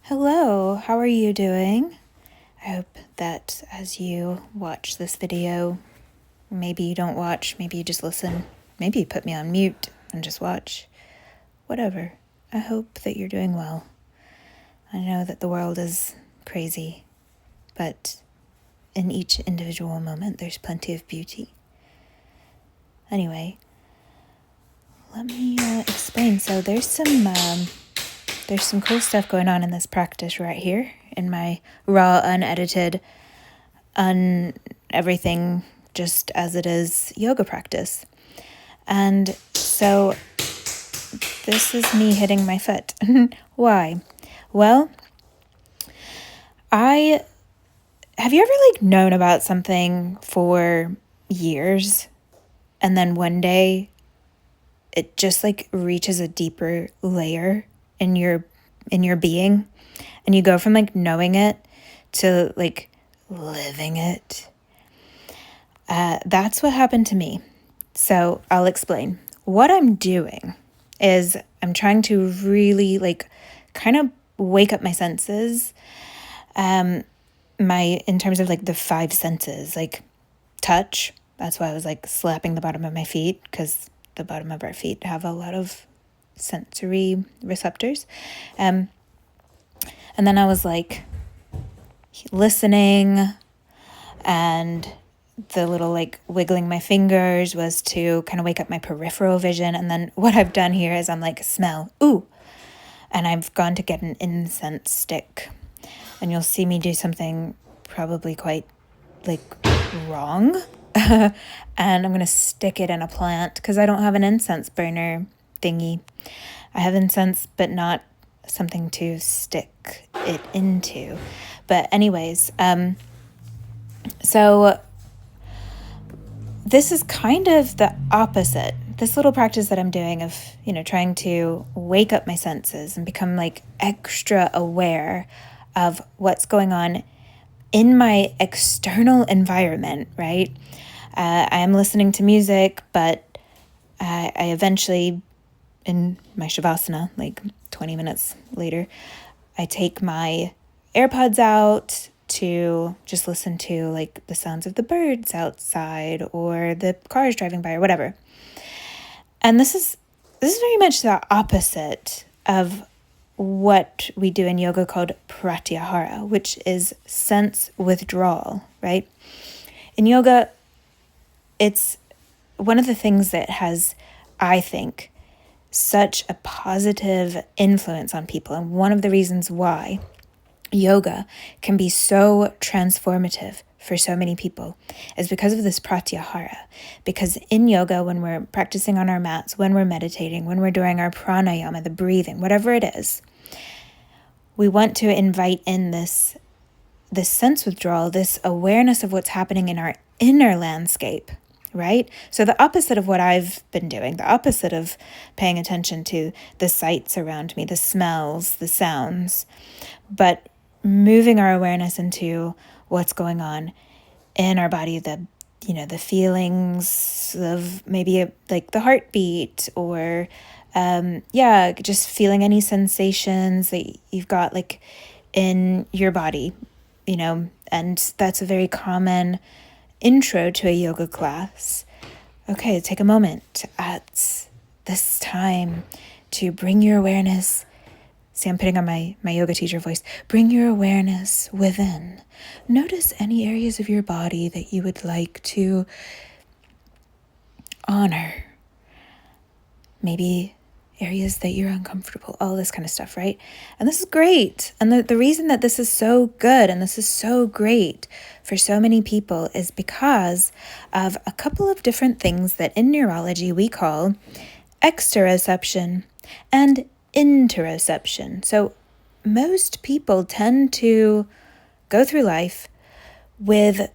Hello, how are you doing? I hope that as you watch this video, maybe you don't watch, maybe you just listen, maybe you put me on mute and just watch. Whatever. I hope that you're doing well. I know that the world is crazy, but in each individual moment there's plenty of beauty. Anyway, let me explain. So there's some cool stuff going on in this practice right here in my raw, unedited, everything just as it is yoga practice. And so this is me hitting my foot. Why? Well, have you ever known about something for years and then one day it just reaches a deeper layer in your being, and you go from knowing it to living it? That's what happened to me. So I'll explain. What I'm doing is I'm trying to really kind of wake up my senses, in terms of the five senses, touch. That's why I was slapping the bottom of my feet, because the bottom of our feet have a lot of sensory receptors. And then I was listening, and the little wiggling my fingers was to kind of wake up my peripheral vision. And then what I've done here is I'm smell, ooh, and I've gone to get an incense stick, and you'll see me do something probably quite wrong. And I'm going to stick it in a plant because I don't have an incense burner thingy. I have incense, but not something to stick it into. But anyways, so this is kind of the opposite. This little practice that I'm doing of, trying to wake up my senses and become extra aware of what's going on in my external environment, right? I am listening to music, but I eventually, in my Shavasana, 20 minutes later, I take my AirPods out to just listen to the sounds of the birds outside or the cars driving by or whatever. And this is very much the opposite of what we do in yoga called pratyahara, which is sense withdrawal, right? In yoga, it's one of the things that has, I think, such a positive influence on people. And one of the reasons why yoga can be so transformative for so many people is because of this pratyahara. Because in yoga, when we're practicing on our mats, when we're meditating, when we're doing our pranayama, the breathing, whatever it is, we want to invite in this sense withdrawal, this awareness of what's happening in our inner landscape, right? So the opposite of what I've been doing, the opposite of paying attention to the sights around me, the smells, the sounds, but moving our awareness into what's going on in our body, the feelings of maybe the heartbeat, or just feeling any sensations that you've got in your body, and that's a very common intro to a yoga class. Okay, take a moment at this time to bring your awareness. See, I'm putting on my yoga teacher voice. Bring your awareness within. Notice any areas of your body that you would like to honor. Maybe areas that you're uncomfortable, all this kind of stuff, right? And this is great. And the reason that this is so good and this is so great for so many people is because of a couple of different things that in neurology we call exteroception and interoception. So most people tend to go through life with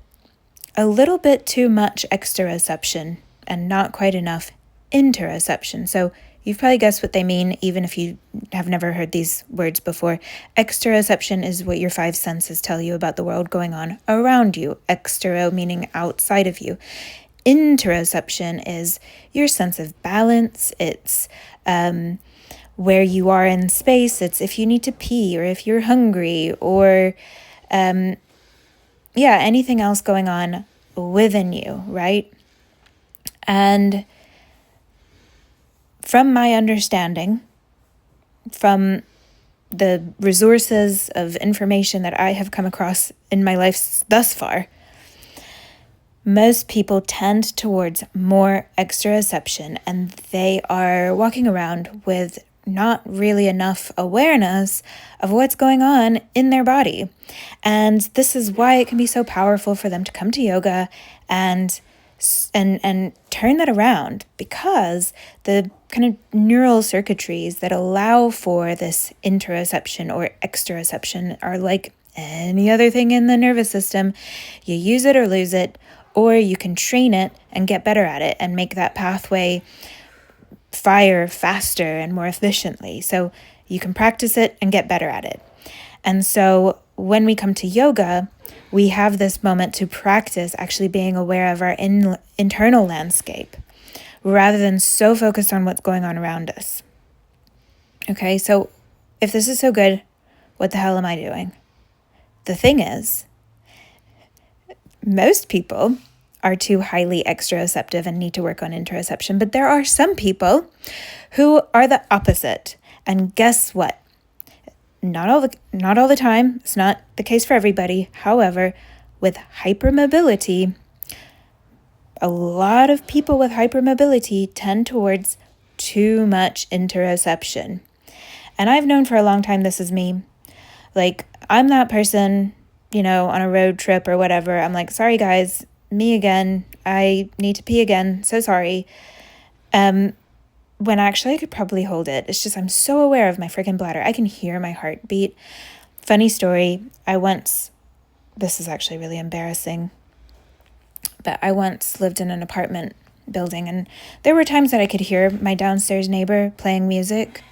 a little bit too much exteroception and not quite enough interoception. So you've probably guessed what they mean, even if you have never heard these words before. Exteroception is what your five senses tell you about the world going on around you. Extero meaning outside of you. Interoception is your sense of balance. It's where you are in space. It's if you need to pee or if you're hungry or, anything else going on within you, right? And from my understanding, from the resources of information that I have come across in my life thus far, most people tend towards more exteroception, and they are walking around with not really enough awareness of what's going on in their body. And this is why it can be so powerful for them to come to yoga and turn that around, because the kind of neural circuitries that allow for this interoception or exteroception are like any other thing in the nervous system. You use it or lose it, or you can train it and get better at it and make that pathway fire faster and more efficiently. So you can practice it and get better at it. And so when we come to yoga, we have this moment to practice actually being aware of our internal landscape rather than so focused on what's going on around us. Okay, so if this is so good, what the hell am I doing? The thing is, most people are too highly exteroceptive and need to work on interoception, but there are some people who are the opposite. And guess what? Not all the time. It's not the case for everybody. However, with hypermobility, a lot of people with hypermobility tend towards too much interoception. And I've known for a long time this is me. Like, I'm that person, on a road trip or whatever. I'm like, sorry guys, me again. I need to pee again. So sorry. When actually I could probably hold it. It's just I'm so aware of my freaking bladder. I can hear my heartbeat. Funny story. This is actually really embarrassing, but I once lived in an apartment building, and there were times that I could hear my downstairs neighbor playing music.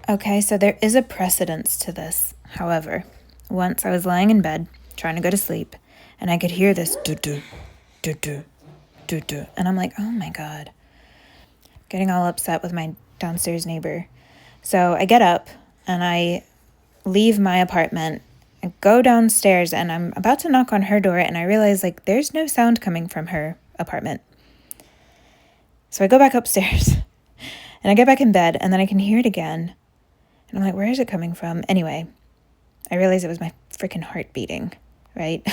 Okay, so there is a precedence to this. However, once I was lying in bed trying to go to sleep, and I could hear this do-do, do-do, do-do. And I'm like, oh my God. Getting all upset with my downstairs neighbor. So I get up and I leave my apartment and go downstairs, and I'm about to knock on her door, and I realize there's no sound coming from her apartment. So I go back upstairs and I get back in bed, and then I can hear it again. And I'm like, where is it coming from? Anyway, I realized it was my freaking heart beating, right?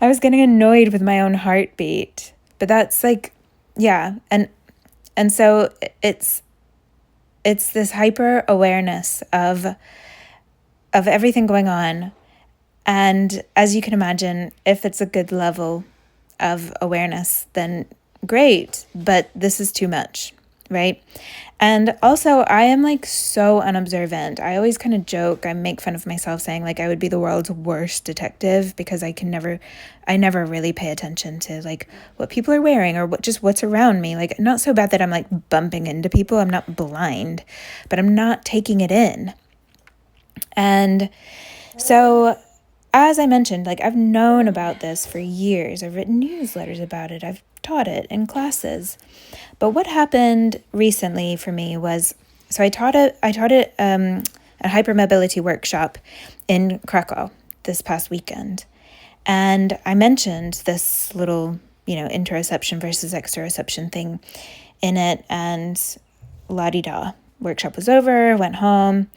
I was getting annoyed with my own heartbeat, but that's yeah. And so it's this hyper awareness of everything going on. And as you can imagine, if it's a good level of awareness, then great, but this is too much, right? And also, I am so unobservant. I always kind of joke, I make fun of myself saying I would be the world's worst detective, because I never really pay attention to what people are wearing or what's around me. Not so bad that I'm bumping into people. I'm not blind, but I'm not taking it in. And so, as I mentioned, I've known about this for years. I've written newsletters about it. I've taught it in classes. But what happened recently for me was, so I taught a hypermobility workshop in Krakow this past weekend. And I mentioned this little, interoception versus exteroception thing in it, and la-di-da. Workshop was over, went home.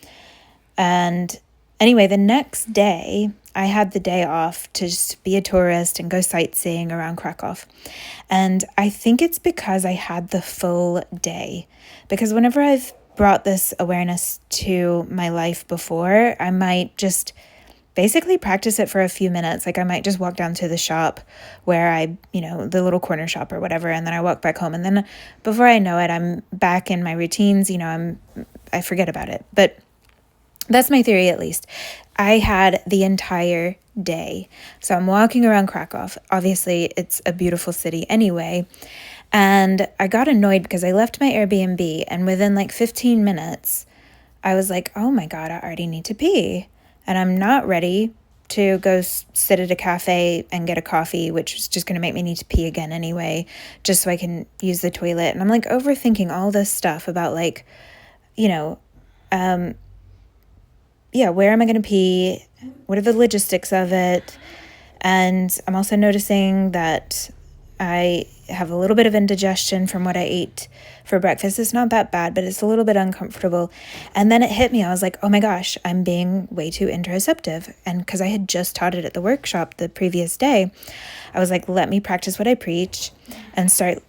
And anyway, the next day, I had the day off to just be a tourist and go sightseeing around Krakow. And I think it's because I had the full day. Because whenever I've brought this awareness to my life before, I might just basically practice it for a few minutes. I might just walk down to the shop where the little corner shop or whatever, and then I walk back home. And then before I know it, I'm back in my routines, I forget about it. But that's my theory, at least. I had the entire day. So I'm walking around Krakow. Obviously, it's a beautiful city anyway. And I got annoyed because I left my Airbnb, and within 15 minutes, I was like, oh my God, I already need to pee. And I'm not ready to go sit at a cafe and get a coffee, which was just going to make me need to pee again anyway, just so I can use the toilet. And I'm like overthinking all this stuff about like, where am I going to pee? What are the logistics of it? And I'm also noticing that I have a little bit of indigestion from what I ate for breakfast. It's not that bad, but it's a little bit uncomfortable. And then it hit me. I was like, oh my gosh, I'm being way too interoceptive. And because I had just taught it at the workshop the previous day, I was like, let me practice what I preach and start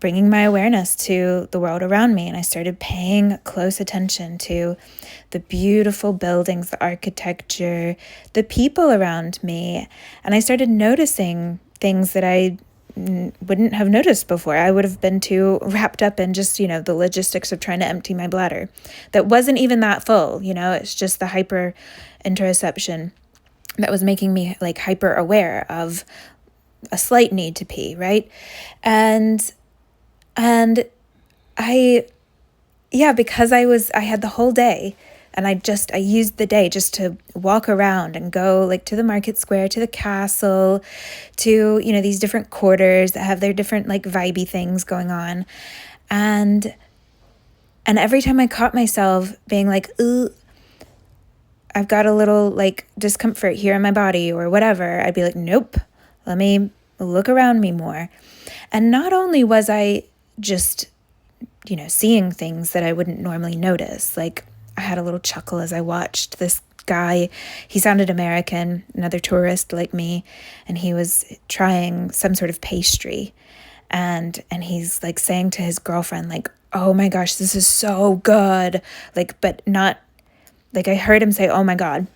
bringing my awareness to the world around me. And I started paying close attention to the beautiful buildings, the architecture, the people around me. And I started noticing things that I wouldn't have noticed before. I would have been too wrapped up in just, the logistics of trying to empty my bladder. That wasn't even that full, it's just the hyper interoception that was making me like hyper aware of a slight need to pee, right? And because I had the whole day, and I used the day just to walk around and go like to the market square, to the castle, to, these different quarters that have their different like vibey things going on. And every time I caught myself being like, ooh, I've got a little like discomfort here in my body or whatever, I'd be like, nope, let me look around me more. And not only was I just, seeing things that I wouldn't normally notice, like I had a little chuckle as I watched this guy. He sounded American, another tourist like me, and he was trying some sort of pastry. And he's like saying to his girlfriend, like, oh my gosh, this is so good. Like, but not, like I heard him say, oh my God.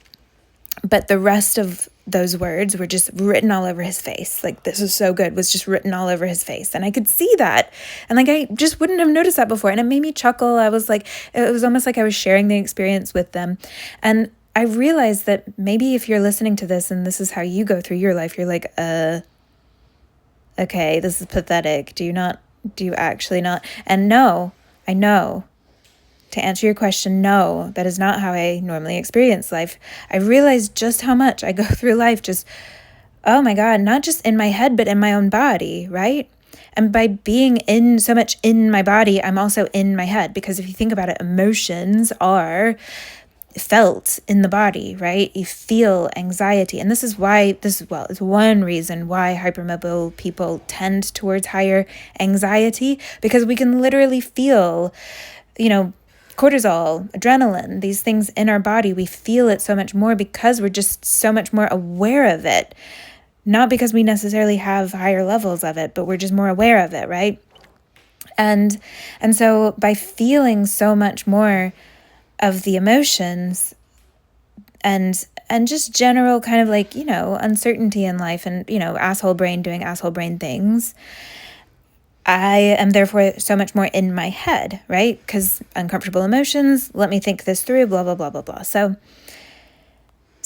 But the rest of those words were just written all over his face. Like, this is so good was just written all over his face. And I could see that. And like, I just wouldn't have noticed that before. And it made me chuckle. I was like, it was almost like I was sharing the experience with them. And I realized that maybe if you're listening to this and this is how you go through your life, you're like, okay, this is pathetic. Do you actually not? And no, I know. To answer your question, no, that is not how I normally experience life. I realize just how much I go through life just, oh my God, not just in my head, but in my own body, right? And by being in so much in my body, I'm also in my head. Because if you think about it, emotions are felt in the body, right? You feel anxiety. And this is it's one reason why hypermobile people tend towards higher anxiety, because we can literally feel, cortisol, adrenaline, these things in our body. We feel it so much more because we're just so much more aware of it. Not because we necessarily have higher levels of it, but we're just more aware of it, right? And so by feeling so much more of the emotions and just general kind of like, uncertainty in life and, asshole brain doing asshole brain things, I am therefore so much more in my head, right? Because uncomfortable emotions, let me think this through, blah, blah, blah, blah, blah. So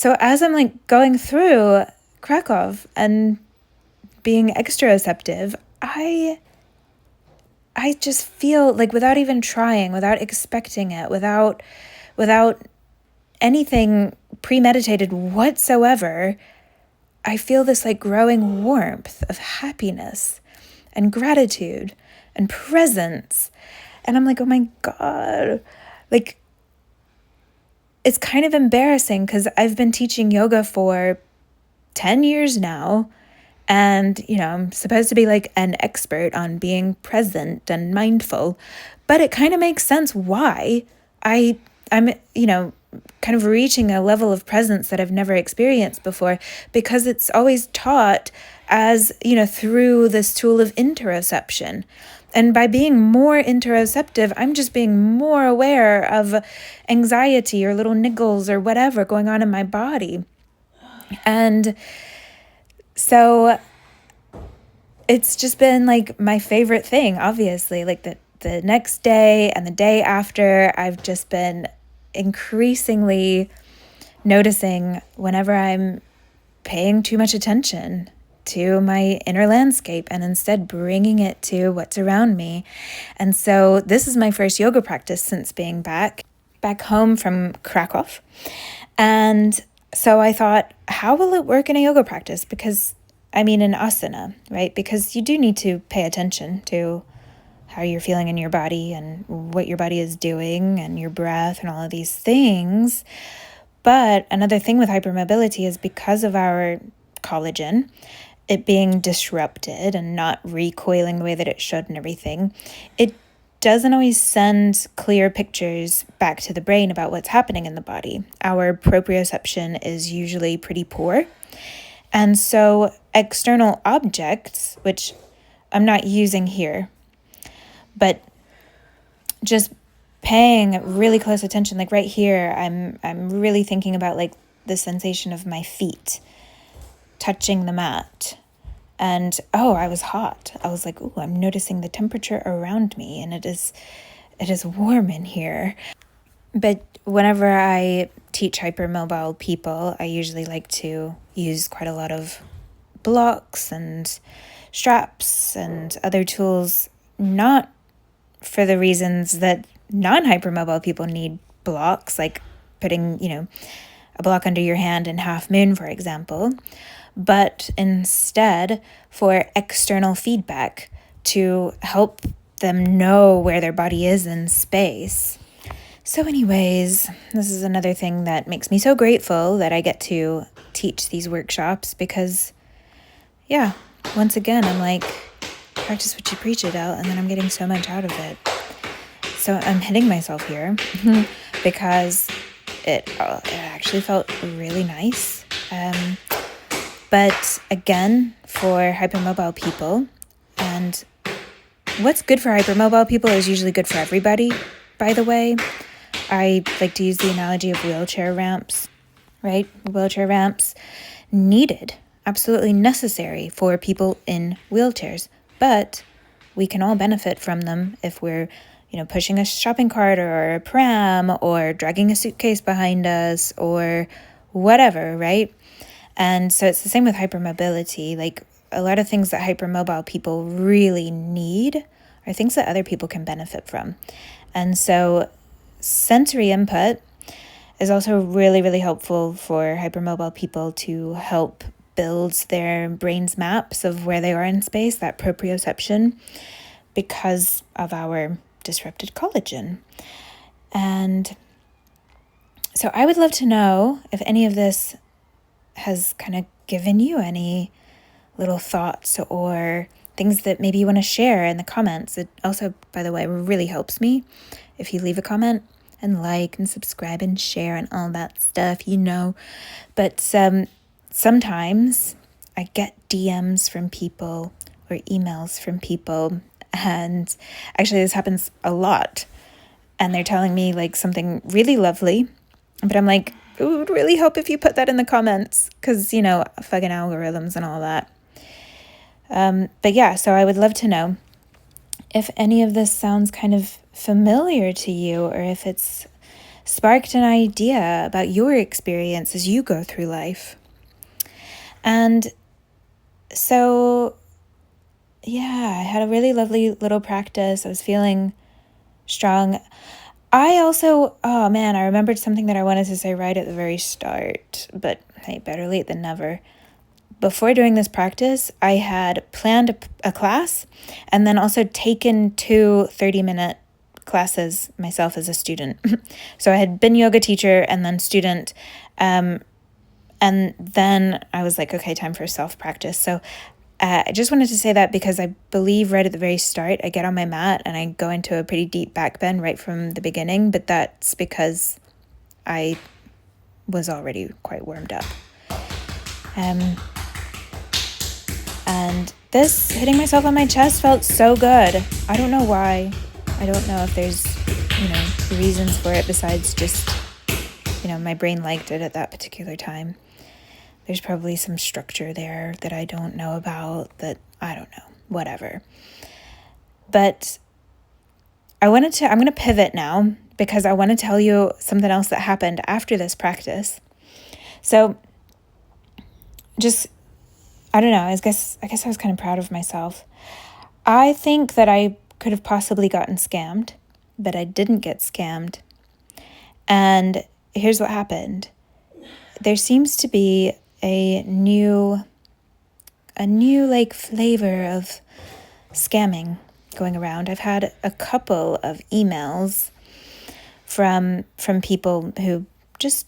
as I'm like going through Krakow and being exteroceptive, I just feel like without even trying, without expecting it, without anything premeditated whatsoever, I feel this like growing warmth of happiness and gratitude and presence. And I'm like, oh my God, like, it's kind of embarrassing because I've been teaching yoga for 10 years now. And, I'm supposed to be like an expert on being present and mindful, but it kind of makes sense why I'm, kind of reaching a level of presence that I've never experienced before, because it's always taught as, through this tool of interoception. And by being more interoceptive, I'm just being more aware of anxiety or little niggles or whatever going on in my body. And so it's just been like my favorite thing, obviously. Like the next day and the day after, I've just been increasingly noticing whenever I'm paying too much attention to my inner landscape and instead bringing it to what's around me. And so this is my first yoga practice since being back home from Krakow. And So I thought, how will it work in a yoga practice? Because, in asana, right? Because you do need to pay attention to how you're feeling in your body and what your body is doing and your breath and all of these things. But another thing with hypermobility is because of our collagen, it being disrupted and not recoiling the way that it should and everything, it doesn't always send clear pictures back to the brain about what's happening in the body. Our proprioception is usually pretty poor. And so external objects, which I'm not using here, but just paying really close attention, like right here, I'm really thinking about like the sensation of my feet touching the mat. And I was hot. I was like, I'm noticing the temperature around me, and it is warm in here. But whenever I teach hypermobile people, I usually like to use quite a lot of blocks and straps and other tools, not for the reasons that non-hypermobile people need blocks, like putting, a block under your hand in half moon, for example, but instead for external feedback to help them know where their body is in space. So anyways, this is another thing that makes me so grateful that I get to teach these workshops because, once again, I'm like, practice what you preach, Adell, and then I'm getting so much out of it. So I'm hitting myself here because it actually felt really nice. But again, for hypermobile people, and what's good for hypermobile people is usually good for everybody, by the way. I like to use the analogy of wheelchair ramps, right? Wheelchair ramps needed, absolutely necessary for people in wheelchairs, but we can all benefit from them if we're, pushing a shopping cart or a pram or dragging a suitcase behind us or whatever, right? And so it's the same with hypermobility. Like a lot of things that hypermobile people really need are things that other people can benefit from. And so sensory input is also really, really helpful for hypermobile people to help build their brain's maps of where they are in space, that proprioception, because of our disrupted collagen. And so I would love to know if any of this has kind of given you any little thoughts or things that maybe you want to share in the comments. It also, by the way, really helps me if you leave a comment and like and subscribe and share and all that stuff, But sometimes I get DMs from people or emails from people, and actually this happens a lot, and they're telling me like something really lovely, but I'm like, it would really help if you put that in the comments because, fucking algorithms and all that. But so I would love to know if any of this sounds kind of familiar to you or if it's sparked an idea about your experience as you go through life. And so, I had a really lovely little practice. I was feeling strong. I also, I remembered something that I wanted to say right at the very start, but hey, better late than never. Before doing this practice, I had planned a class and then also taken 2 30-minute classes myself as a student. So I had been yoga teacher and then student, and then I was like, okay, time for self-practice. So I just wanted to say that because I believe right at the very start, I get on my mat and I go into a pretty deep back bend right from the beginning, but that's because I was already quite warmed up. And this hitting myself on my chest felt so good. I don't know why. I don't know if there's, reasons for it besides just, my brain liked it at that particular time. There's probably some structure there that I don't know about, that I don't know, whatever. But I'm going to pivot now because I want to tell you something else that happened after this practice. So just, I don't know, I guess I was kind of proud of myself. I think that I could have possibly gotten scammed, but I didn't get scammed. And here's what happened. there seems to be a new like flavor of scamming going around. I've had a couple of emails from people who just,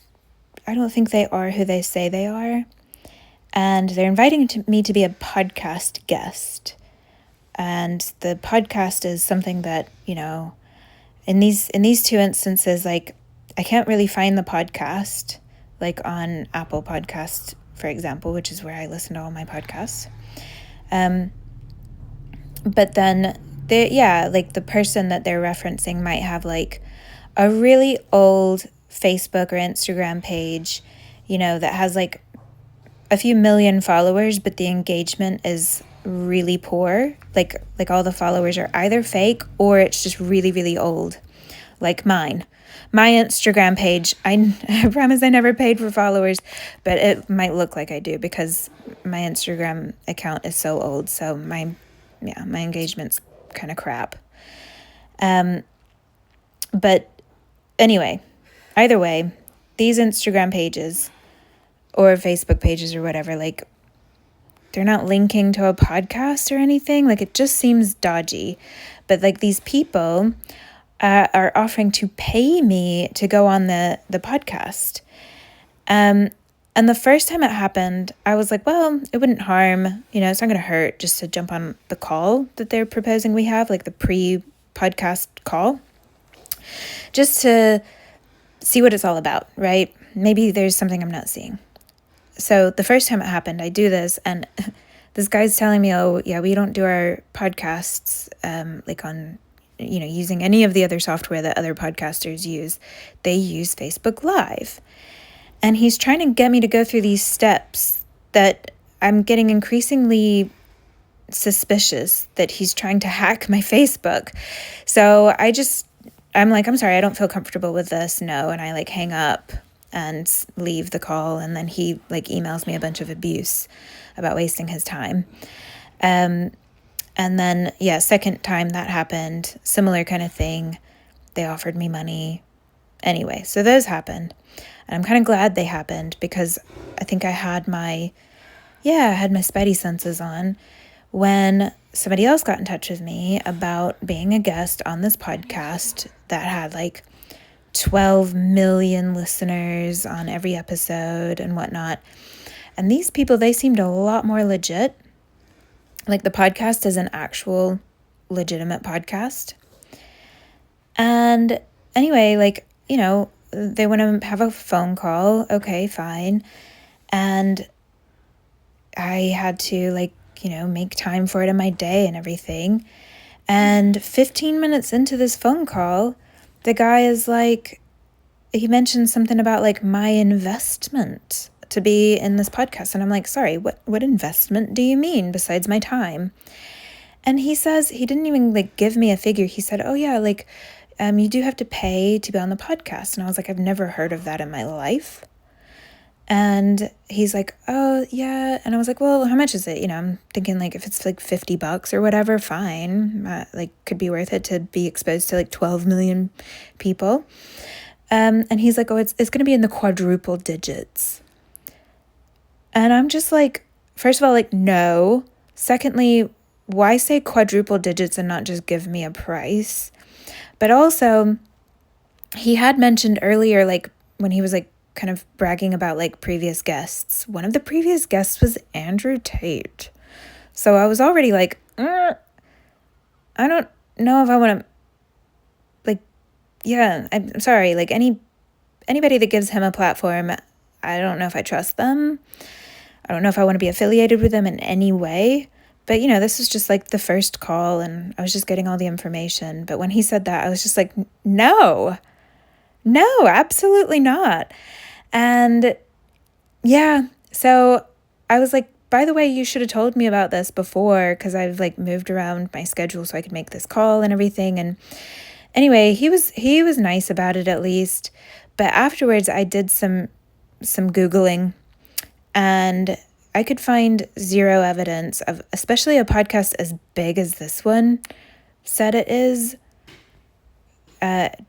I don't think they are who they say they are, and they're inviting me to be a podcast guest. And the podcast is something that, in these two instances, like, I can't really find the podcast, like on Apple Podcasts, for example, which is where I listen to all my podcasts. But then like the person that they're referencing might have like a really old Facebook or Instagram page, that has like a few million followers, but the engagement is really poor. Like all the followers are either fake or it's just really, really old, like mine. My Instagram page, I promise I never paid for followers, but it might look like I do because my Instagram account is so old. So my engagement's kind of crap. But anyway, either way, these Instagram pages or Facebook pages or whatever, like, they're not linking to a podcast or anything. Like, it just seems dodgy. But like, these people are offering to pay me to go on the podcast. And the first time it happened, I was like, well, it wouldn't harm, it's not going to hurt just to jump on the call that they're proposing we have, like the pre-podcast call, just to see what it's all about, right? Maybe there's something I'm not seeing. So the first time it happened, I do this, and this guy's telling me, oh, yeah, we don't do our podcasts like on, using any of the other software that other podcasters use. They use Facebook Live. And he's trying to get me to go through these steps that I'm getting increasingly suspicious that he's trying to hack my Facebook. So I'm like, I'm sorry, I don't feel comfortable with this. No. And I like hang up and leave the call. And then he like emails me a bunch of abuse about wasting his time. And then, second time that happened, similar kind of thing. They offered me money. Anyway, so those happened. And I'm kind of glad they happened because I think I had my spidey senses on when somebody else got in touch with me about being a guest on this podcast that had like 12 million listeners on every episode and whatnot. And these people, they seemed a lot more legit. Like, the podcast is an actual legitimate podcast. And anyway, like, they want to have a phone call. Okay, fine. And I had to make time for it in my day and everything. And 15 minutes into this phone call, the guy is like, he mentioned something about like my investment to be in this podcast. And I'm like, sorry, what investment do you mean besides my time? And he says, he didn't even like give me a figure. He said, oh yeah, like, you do have to pay to be on the podcast. And I was like, I've never heard of that in my life. And he's like, oh yeah. And I was like, well, how much is it? I'm thinking like, if it's like $50 or whatever, fine. Like, could be worth it to be exposed to like 12 million people. And he's like, oh, it's going to be in the quadruple digits. And I'm just like, first of all, like, no. Secondly, why say quadruple digits and not just give me a price? But also, he had mentioned earlier, like, when he was like kind of bragging about like previous guests, one of the previous guests was Andrew Tate. So I was already like, I don't know if I want to, like, I'm sorry, like anybody that gives him a platform, I don't know if I trust them. I don't know if I want to be affiliated with them in any way. But, this was just like the first call and I was just getting all the information. But when he said that, I was just like, no, absolutely not. And so I was like, by the way, you should have told me about this before because I've like moved around my schedule so I could make this call and everything. And anyway, he was nice about it at least. But afterwards, I did some Googling and I could find zero evidence of, especially a podcast as big as this one said it is,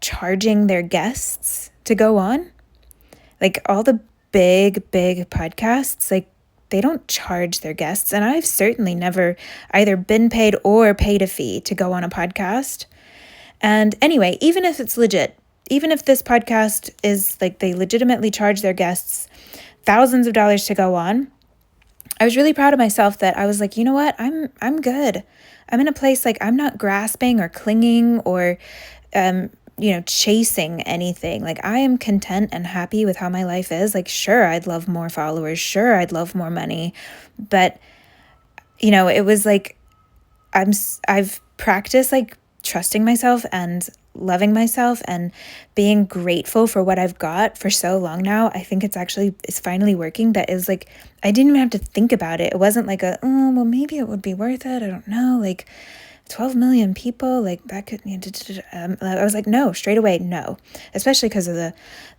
charging their guests to go on. Like, all the big podcasts, like, they don't charge their guests. And I've certainly never either been paid or paid a fee to go on a podcast. And anyway, even if it's legit, even if this podcast is like they legitimately charge their guests thousands of dollars to go on, I was really proud of myself that I was like, you know what? I'm good. I'm in a place like I'm not grasping or clinging or chasing anything. Like, I am content and happy with how my life is. Like, sure, I'd love more followers. Sure, I'd love more money. But, it was like, I've practiced like trusting myself and loving myself and being grateful for what I've got for so long now. I think it's finally working. That is like, I didn't even have to think about it. It wasn't like well, maybe it would be worth it. I don't know. Like, 12 million people, like that could, I was like, no, straight away, no, especially because of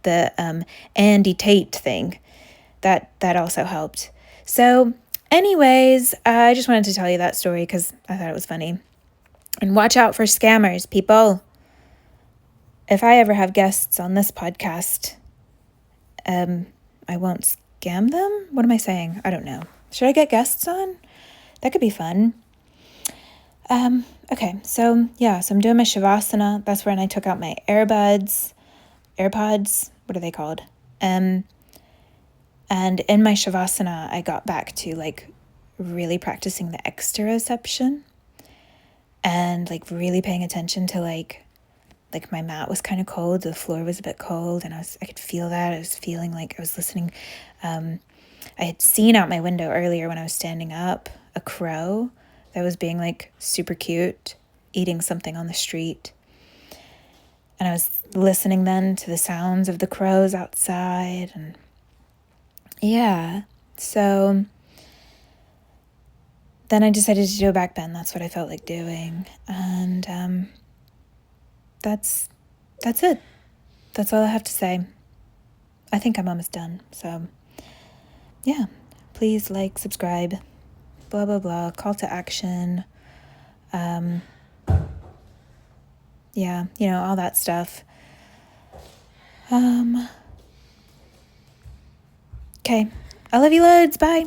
the Andy Tate thing that also helped. So anyways, I just wanted to tell you that story because I thought it was funny. And watch out for scammers, people. If I ever have guests on this podcast, I won't scam them. What am I saying? I don't know. Should I get guests on? That could be fun. Okay, so I'm doing my Shavasana. That's when I took out my AirPods, what are they called? And in my Shavasana, I got back to like really practicing the Exteroception and like really paying attention to like my mat was kind of cold, the floor was a bit cold, and I could feel that. I was feeling like I was listening. I had seen out my window earlier when I was standing up a crow that was being like super cute, eating something on the street. And I was listening then to the sounds of the crows outside. And yeah, so then I decided to do a back bend. That's what I felt like doing. And that's it. That's all I have to say. I think I'm almost done. So yeah, please like, subscribe, blah, blah, blah, call to action. Yeah, all that stuff. Okay. I love you loads. Bye.